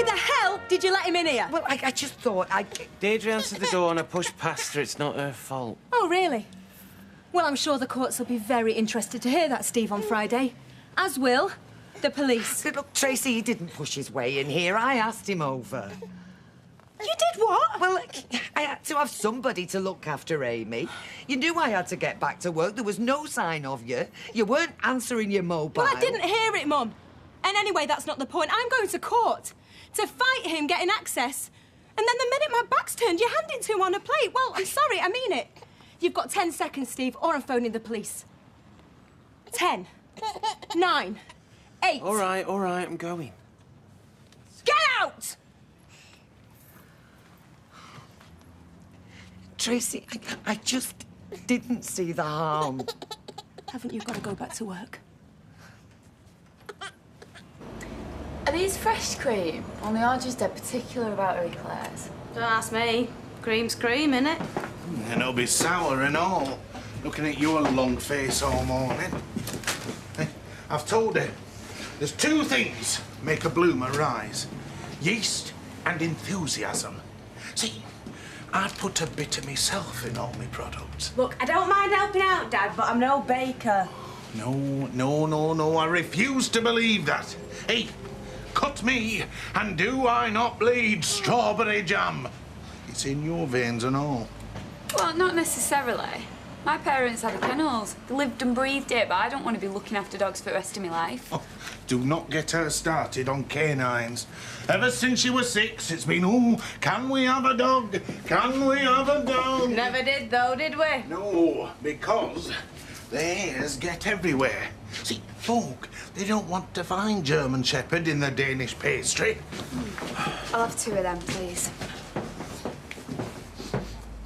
Why the hell did you let him in here? Well, I just thought Deirdre answered the door and I pushed past her. It's not her fault. Oh, really? Well, I'm sure the courts will be very interested to hear that, Steve, on Friday. As will the police. Look, Tracy, he didn't push his way in here. I asked him over. You did what? Well, I had to have somebody to look after Amy. You knew I had to get back to work. There was no sign of you. You weren't answering your mobile. Well, I didn't hear it, Mum. And anyway, that's not the point. I'm going to court to fight him getting access. And then the minute my back's turned, you hand it to him on a plate. Well, I'm sorry, I mean it. You've got 10 seconds, Steve, or I'm phoning the police. 10, 9, 8... All right, I'm going. Get out! Tracy, I just didn't see the harm. Haven't you got to go back to work? Are these fresh cream? Only I'm just dead particular about eclairs. Don't ask me. Cream's cream, innit? And it'll be sour and all, looking at your long face all morning. Hey, I've told her, there's two things make a bloomer rise. Yeast and enthusiasm. See, I put a bit of myself in all my products. Look, I don't mind helping out, Dad, but I'm no baker. No, I refuse to believe that. Hey, cut me, and do I not bleed strawberry jam? It's in your veins and all. Well, not necessarily. My parents had a kennels. They lived and breathed it, but I don't want to be looking after dogs for the rest of my life. Oh, do not get her started on canines. Ever since she was 6, it's been, oh, can we have a dog? Can we have a dog? Never did, though, did we? No, because the hairs get everywhere. See, folk, they don't want to find German Shepherd in the Danish pastry. I'll have 2 of them, please.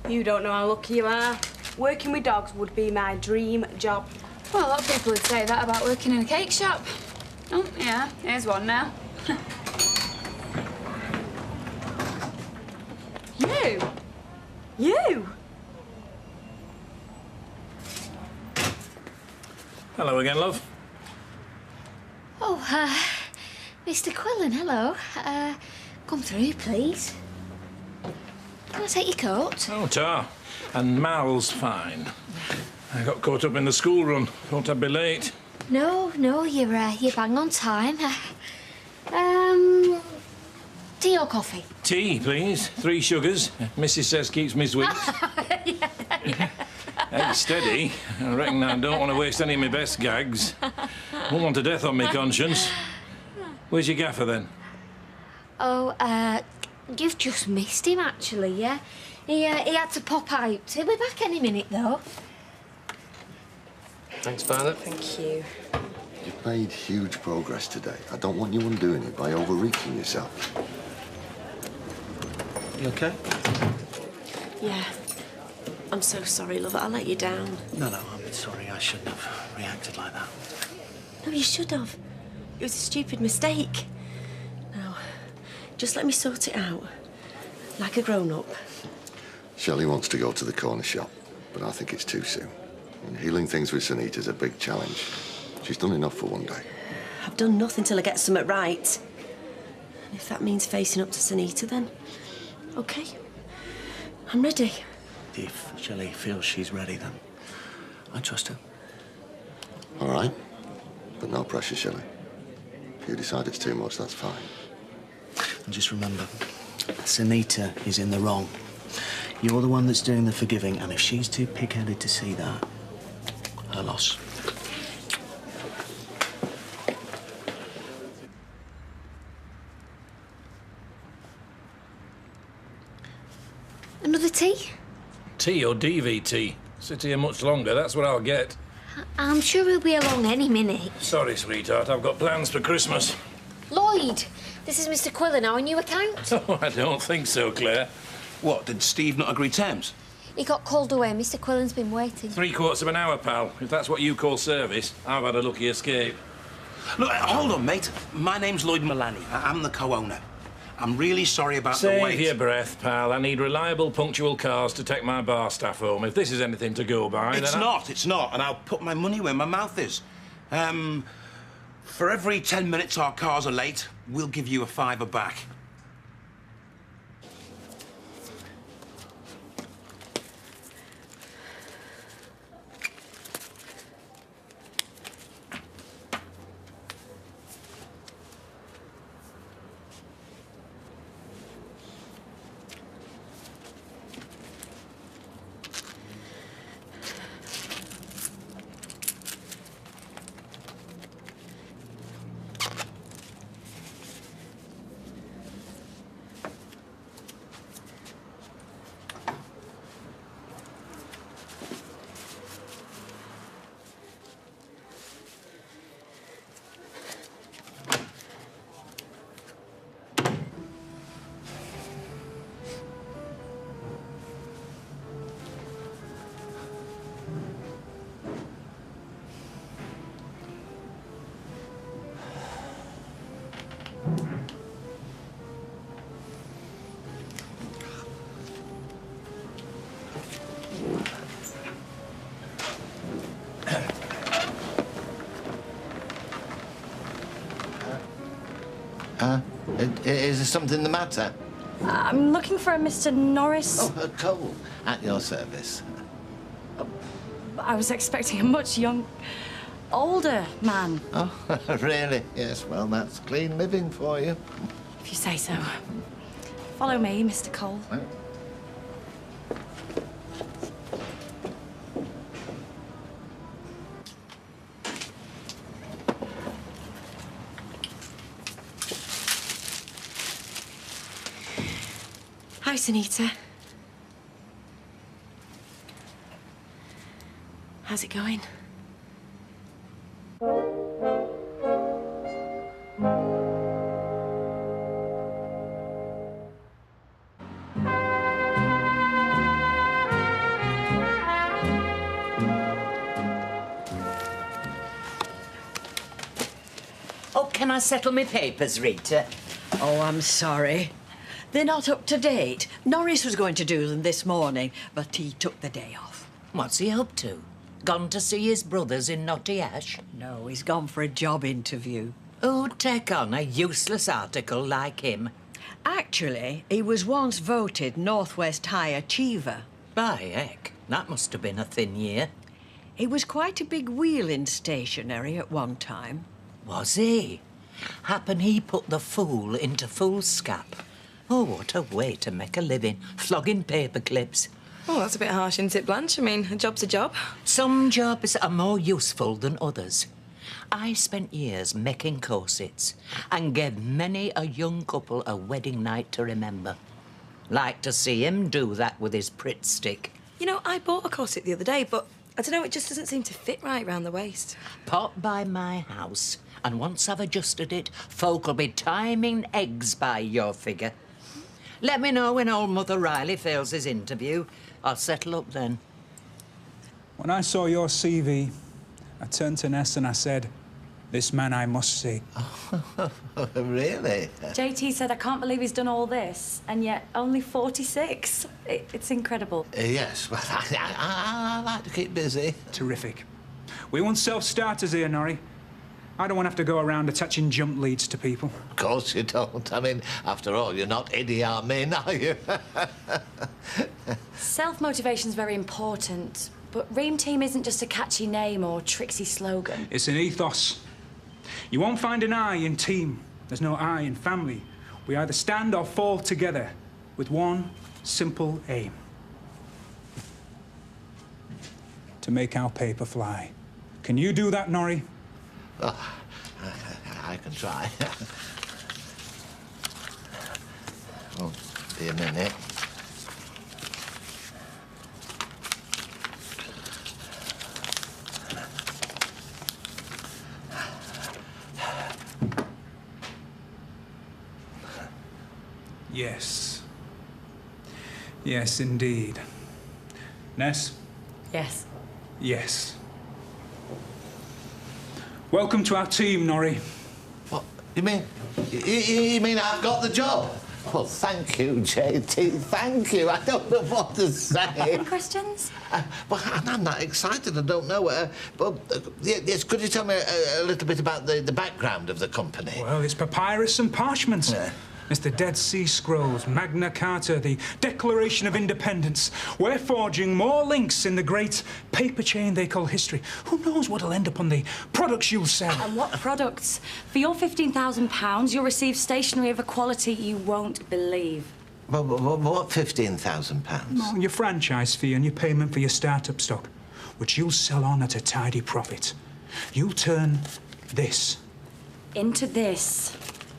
You don't know how lucky you are. Working with dogs would be my dream job. Well, a lot of people would say that about working in a cake shop. Oh, yeah, here's one now. You? Hello again, love. Oh, Mr. Quillen, hello. Come through, please. Can I take your coat? Oh, ta. And Mal's fine. I got caught up in the school run. Thought I'd be late. No, you're bang on time. Tea or coffee? Tea, please. 3 sugars. Mrs says keeps me sweet. yeah. Hey, steady. I reckon I don't want to waste any of my best gags. Won't want to death on me conscience. Where's your gaffer, then? Oh, you've just missed him, actually, yeah? He had to pop out. He'll be back any minute, though. Thanks, Violet. Thank you. You've made huge progress today. I don't want you undoing it by overreaching yourself. You okay? Yeah. I'm so sorry, love. I let you down. No, I'm sorry. I shouldn't have reacted like that. No, you should have. It was a stupid mistake. Now, just let me sort it out. Like a grown-up. Shelley wants to go to the corner shop, but I think it's too soon. And healing things with Sunita's a big challenge. She's done enough for one day. I've done nothing till I get something right. And if that means facing up to Sunita, then OK. I'm ready. If Shelley feels she's ready, then I trust her. All right. But no pressure, Shelley. If you decide it's too much, that's fine. And just remember, Sunita is in the wrong. You're the one that's doing the forgiving, and if she's too pig-headed to see that, her loss. Another tea? Tea or DVT? Sit here much longer, that's what I'll get. I'm sure he'll be along any minute. Sorry, sweetheart, I've got plans for Christmas. Lloyd, this is Mr. Quillen, our new account. Oh, I don't think so, Claire. What, did Steve not agree terms? He got called away. Mr. Quillen's been waiting. 3/4 of an hour, pal. If that's what you call service, I've had a lucky escape. Look, hold on, mate. My name's Lloyd Mullaney. I'm the co-owner. I'm really sorry about the wait. Save your breath, pal. I need reliable, punctual cars to take my bar staff home. If this is anything to go by, It's then not, and I'll put my money where my mouth is. For every 10 minutes our cars are late, we'll give you a £5 back. Is there something the matter? I'm looking for a Mr. Norris. Oh, Cole, at your service. I was expecting a much older man. Oh, really? Yes, well, that's clean living for you. If you say so. Follow me, Mr. Cole. Well. Hi, Sunita. How's it going? Oh, can I settle my papers, Rita? Oh, I'm sorry. They're not up to date. Norris was going to do them this morning, but he took the day off. What's he up to? Gone to see his brothers in Knotty Ash? No, he's gone for a job interview. Who'd take on a useless article like him? Actually, he was once voted Northwest High Achiever. By heck, that must have been a thin year. He was quite a big wheel in stationery at one time. Was he? Happen he put the fool into foolscap. Oh, what a way to make a living, flogging paper clips. Oh, that's a bit harsh, isn't it, Blanche? I mean, a job's a job. Some jobs are more useful than others. I spent years making corsets and gave many a young couple a wedding night to remember. Like to see him do that with his Prit stick. You know, I bought a corset the other day, but I don't know, it just doesn't seem to fit right round the waist. Pop by my house, and once I've adjusted it, folk'll be timing eggs by your figure. Let me know when old Mother Riley fails his interview. I'll settle up then. When I saw your CV, I turned to Ness and I said, this man I must see. Really? JT said, I can't believe he's done all this, and yet only 46. It's incredible. Yes, well, I like to keep busy. Terrific. We want self-starters here, Norrie. I don't want to have to go around attaching jump leads to people. Of course you don't. I mean, after all, you're not Idi Amin, are you? Self-motivation's very important, but Ream Team isn't just a catchy name or tricksy slogan. It's an ethos. You won't find an I in team. There's no I in family. We either stand or fall together with one simple aim. To make our paper fly. Can you do that, Norrie? Oh, I can try. Oh, be a minute. Yes. Yes, indeed. Ness? Yes. Yes. Welcome to our team, Norrie. What? You mean... You mean I've got the job? Well, thank you, JT, thank you. I don't know what to say. Any questions? Well, I'm not excited, I don't know. Yes, could you tell me a little bit about the background of the company? Well, it's papyrus and parchments. Yeah. It's the Dead Sea Scrolls, Magna Carta, the Declaration of Independence. We're forging more links in the great paper chain they call history. Who knows what'll end up on the products you'll sell? And what products? For your £15,000, you'll receive stationery of a quality you won't believe. Well, what £15,000? Well, your franchise fee and your payment for your start-up stock, which you'll sell on at a tidy profit. You'll turn this... Into this.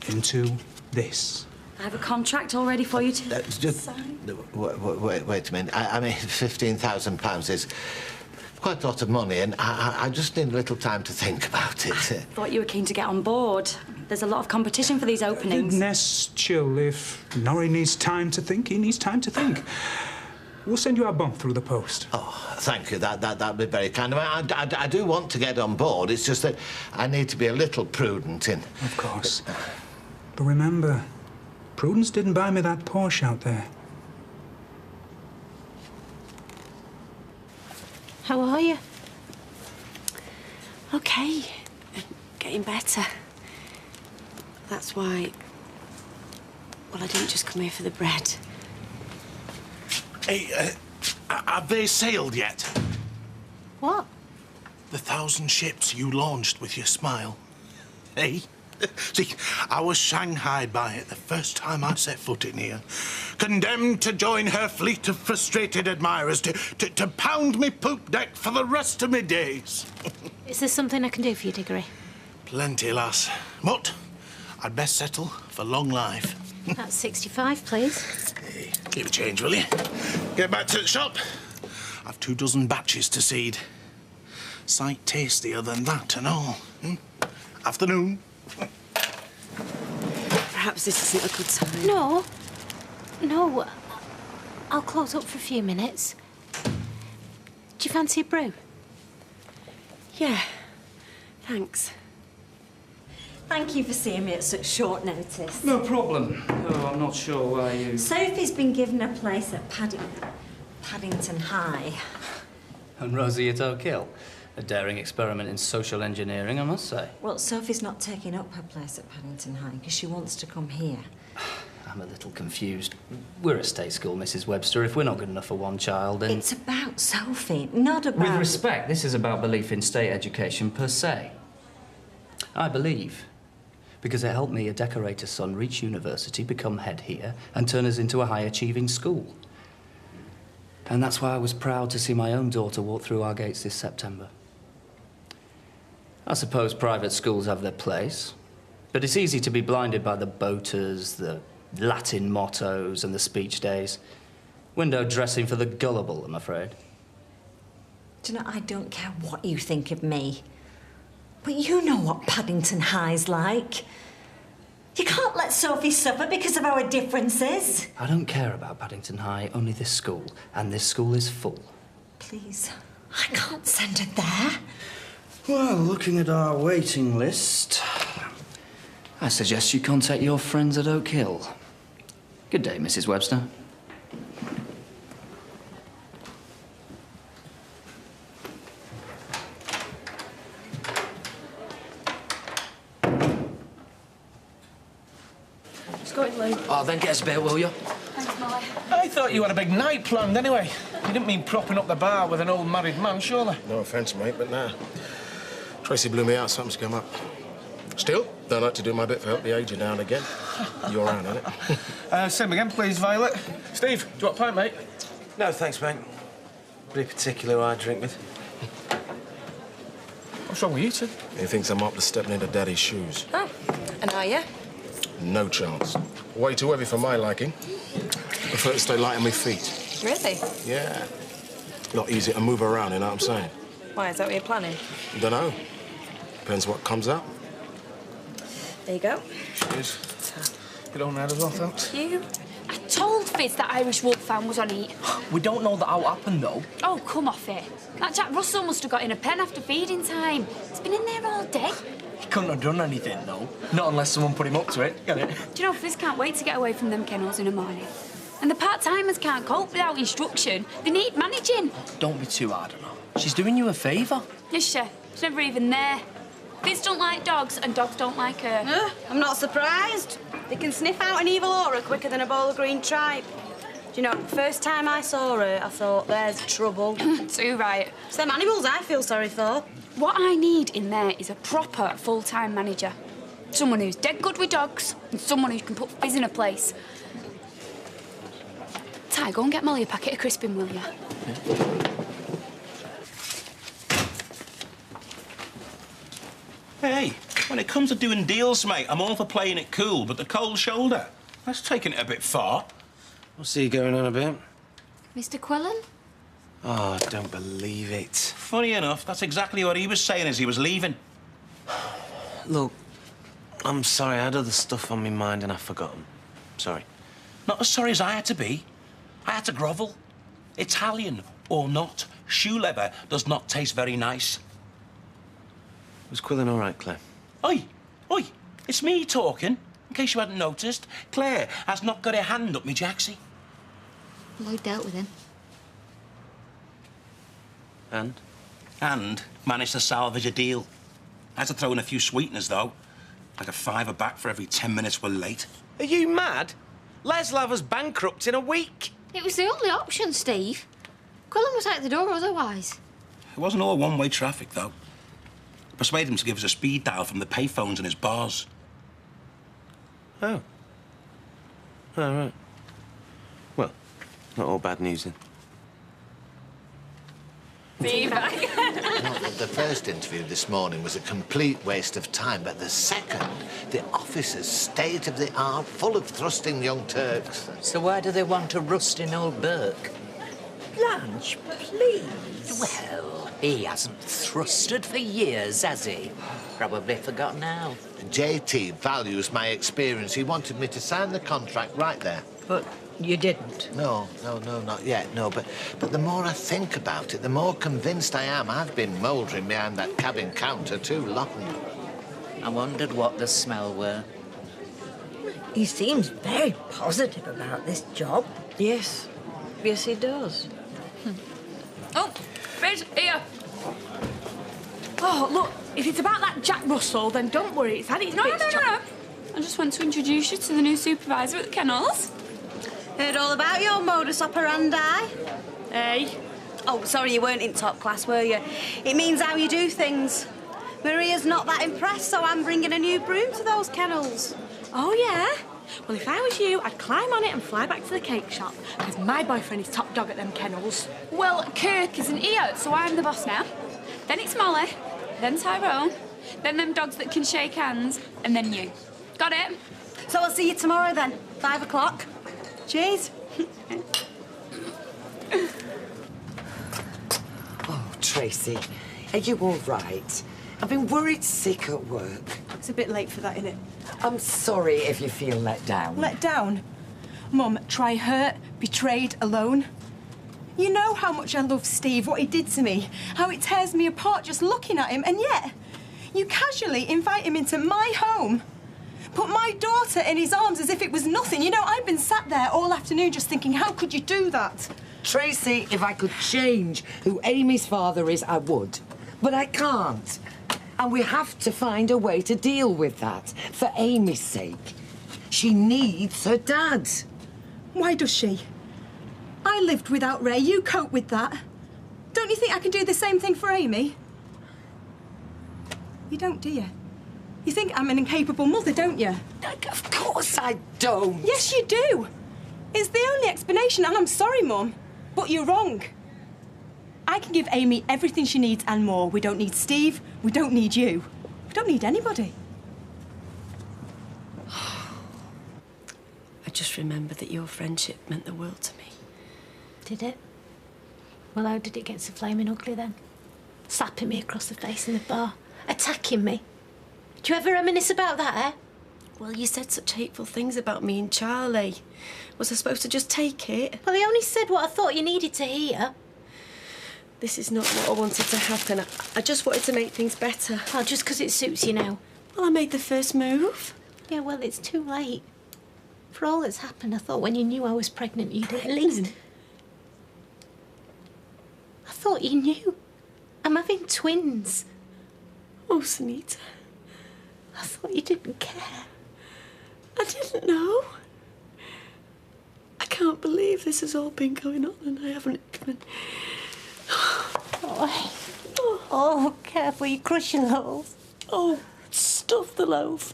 Into this. I have a contract all ready for you to sign. Wait a minute. I mean, £15,000 is quite a lot of money, and I just need a little time to think about it. Thought you were keen to get on board. There's a lot of competition for these openings. Ness, chill. If Norrie needs time to think, he needs time to think. We'll send you our bump through the post. Oh, thank you. That'd be very kind. I do want to get on board. It's just that I need to be a little prudent in... Of course. But remember, Prudence didn't buy me that Porsche out there. How are you? OK. Getting better. That's why Well, I didn't just come here for the bread. Hey, have they sailed yet? What? The 1,000 ships you launched with your smile. Hey? See, I was shanghaied by it the first time I set foot in here. Condemned to join her fleet of frustrated admirers to pound me poop deck for the rest of my days. Is there something I can do for you, Diggory? Plenty, lass. But I'd best settle for long life. That's 65, please. Hey, keep the change, will you? Get back to the shop. I've 24 batches to seed. Sight tastier than that and all. Afternoon. Perhaps this isn't a good time. No. No. I'll close up for a few minutes. Do you fancy a brew? Yeah. Thanks. Thank you for seeing me at such short notice. No problem. Oh, I'm not sure why you... Sophie's been given a place at Paddington High. And Rosie at Oak Hill. A daring experiment in social engineering, I must say. Well, Sophie's not taking up her place at Paddington High because she wants to come here. I'm a little confused. We're a state school, Mrs. Webster. If we're not good enough for one child, then... It's about Sophie, not about... With respect, this is about belief in state education per se. I believe, because it helped me, a decorator's son, reach university, become head here, and turn us into a high-achieving school. And that's why I was proud to see my own daughter walk through our gates this September. I suppose private schools have their place, but it's easy to be blinded by the boaters, the Latin mottos, and the speech days. Window dressing for the gullible, I'm afraid. Do you know, I don't care what you think of me, but you know what Paddington High's like. You can't let Sophie suffer because of our differences. I don't care about Paddington High, only this school, and this school is full. Please, I can't send her there. Well, looking at our waiting list, I suggest you contact your friends at Oak Hill. Good day, Mrs. Webster. Just go in, Lou. Oh, then get us a beer, will you? Thanks, Molly. I thought you had a big night planned anyway. You didn't mean propping up the bar with an old married man, surely? No offence, mate, but nah. Tracy blew me out, something's come up. Still, don't like to do my bit for help the aged down again. You're on, innit? Same again, please, Violet. Steve, do you want a pint, mate? No, thanks, mate. Pretty particular who I drink with. What's wrong with you two? He thinks I'm up to stepping into Daddy's shoes. Oh, and are you? No chance. Way too heavy for my liking. Prefer to stay light on my feet. Really? Yeah. Not easy to move around, you know what I'm saying? Why, is that what you're planning? Dunno. Depends what comes up. There you go. Cheers. Good on that as well, thanks. You? I told Fizz that Irish Wolfhound was on it. We don't know that how it happened, though. Oh, come off it. That Jack Russell must have got in a pen after feeding time. He's been in there all day. He couldn't have done anything, though. Not unless someone put him up to it, get it? Do you know, Fizz can't wait to get away from them kennels in the morning. And the part-timers can't cope without instruction. They need managing. Don't be too hard on her. She's doing you a favour. Is she? She's never even there. Fizz don't like dogs, and dogs don't like her. I'm not surprised. They can sniff out an evil aura quicker than a bowl of green tripe. Do you know, the first time I saw her, I thought, there's trouble. Too right. It's them animals I feel sorry for. What I need in there is a proper full-time manager. Someone who's dead good with dogs, and someone who can put Fizz in a place. Ty, go and get Molly a packet of crisping, will you? Hey, when it comes to doing deals, mate, I'm all for playing it cool, but the cold shoulder, that's taking it a bit far. What's he going on about? Mr. Quillen? Oh, I don't believe it. Funny enough, that's exactly what he was saying as he was leaving. Look, I'm sorry, I had other stuff on my mind and I've forgotten. Sorry. Not as sorry as I had to be. I had to grovel. Italian or not, shoe leather does not taste very nice. Was Quillen all right, Claire? Oi, it's me talking, in case you hadn't noticed. Claire has not got her hand up me Jaxie. Lloyd dealt with him. And managed to salvage a deal. I had to throw in a few sweeteners, though. Like a £5 back for every 10 minutes we're late. Are you mad? Les will have us bankrupt in a week. It was the only option, Steve. Quillen was out the door otherwise. It wasn't all one-way traffic, though. Persuade him to give us a speed dial from the payphones in his bars. Oh. Oh, right. Well, not all bad news then. Feedback. The first interview this morning was a complete waste of time, but the second, the officers, state of the art, full of thrusting young Turks. So why do they want a rusting old Burke? Blanche, please. Well, he hasn't thrusted for years, has he? Probably forgotten how. JT values my experience. He wanted me to sign the contract right there. But you didn't? No, not yet, no. But the more I think about it, the more convinced I am I've been mouldering behind that cabin counter too long. I wondered what the smell were. He seems very positive about this job. Yes. Yes, he does. Oh, Fizz, here. Oh, look, if it's about that Jack Russell, then don't worry. It's had its No. bits I just want to introduce you to the new supervisor at the kennels. Heard all about your modus operandi. Hey? Oh, sorry, you weren't in top class, were you? It means how you do things. Maria's not that impressed, so I'm bringing a new broom to those kennels. Oh, yeah? Well, if I was you, I'd climb on it and fly back to the cake shop, because my boyfriend is top dog at them kennels. Well, Kirk isn't here, so I'm the boss now. Then it's Molly, then Tyrone, then them dogs that can shake hands, and then you. Got it? So I'll see you tomorrow then, 5 o'clock. Cheers. Oh, Tracy, are you all right? I've been worried sick at work. It's a bit late for that, innit? I'm sorry if you feel let down. Let down? Mum, try hurt, betrayed, alone. You know how much I love Steve, what he did to me, how it tears me apart just looking at him, and yet you casually invite him into my home. Put my daughter in his arms as if it was nothing. You know, I've been sat there all afternoon just thinking, how could you do that? Tracy, if I could change who Amy's father is, I would. But I can't. And we have to find a way to deal with that, for Amy's sake. She needs her dad. Why does she? I lived without Ray. You cope with that. Don't you think I can do the same thing for Amy? You don't, do you? You think I'm an incapable mother, don't you? Of course I don't. Yes, you do. It's the only explanation, and I'm sorry, Mum, but you're wrong. I can give Amy everything she needs and more. We don't need Steve. We don't need you. We don't need anybody. I just remembered that your friendship meant the world to me. Did it? Well, how did it get so flaming ugly then? Slapping me across the face in the bar, attacking me. Do you ever reminisce about that, eh? Well, you said such hateful things about me and Charlie. Was I supposed to just take it? Well, I only said what I thought you needed to hear. This is not what I wanted to happen. I just wanted to make things better. Well, just because it suits you now. Well, I made the first move. Yeah, well, it's too late. For all that's happened, I thought when you knew I was pregnant, you'd at least... I thought you knew. I'm having twins. Oh, Sunita. I thought you didn't care. I didn't know. I can't believe this has all been going on and I haven't even... Oh, careful, you crush your loaf. Oh, stuff the loaf.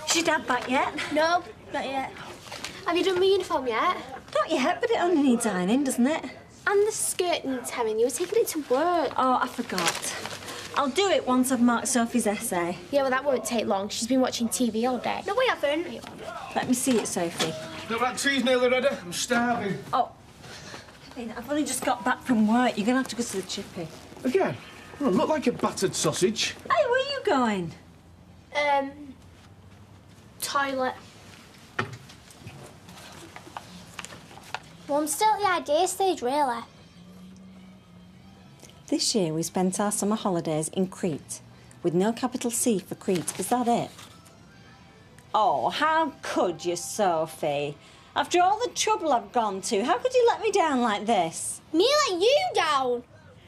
Is your dad back yet? No, not yet. Have you done my uniform yet? Not yet, but it only needs ironing, doesn't it? And the skirt needs hemming. You were taking it to work. Oh, I forgot. I'll do it once I've marked Sophie's essay. Yeah, well, that won't take long. She's been watching TV all day. No, we haven't. Let me see it, Sophie. No, that tea's nearly ready. I'm starving. Oh, I've only just got back from work. You're going to have to go to the chippy. Again? Well, look like a battered sausage. Hey, where are you going? Toilet. Well, I'm still at the idea stage, really. This year we spent our summer holidays in Crete, with no capital C for Crete. Is that it? Oh, how could you, Sophie? After all the trouble I've gone to, how could you let me down like this? Me let you down?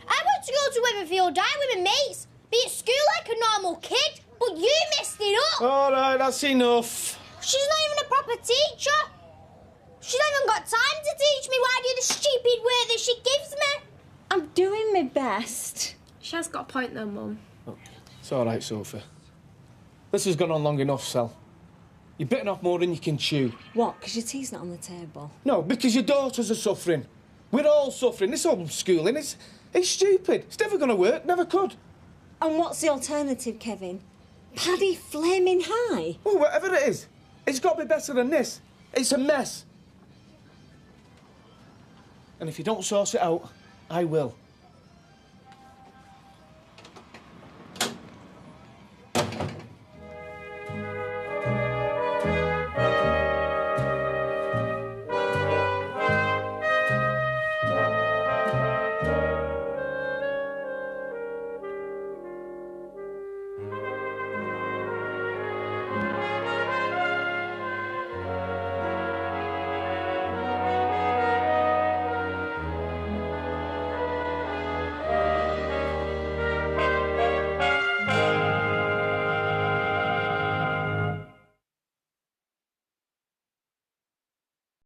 I want to go to Witherfield Dine with my mates, be at school like a normal kid, but you messed it up. All right, that's enough. She's not even a proper teacher. She's not even got time to teach me why I do the stupid work that she gives me. I'm doing my best. She has got a point though, Mum. It's all right, Sophie. This has gone on long enough, Sal. You're bitten off more than you can chew. What, because your tea's not on the table? No, because your daughters are suffering. We're all suffering. This homeschooling, it's stupid. It's never going to work, never could. And what's the alternative, Kevin? Paddy flaming high? Well, whatever it is, it's got to be better than this. It's a mess. And if you don't sort it out, I will.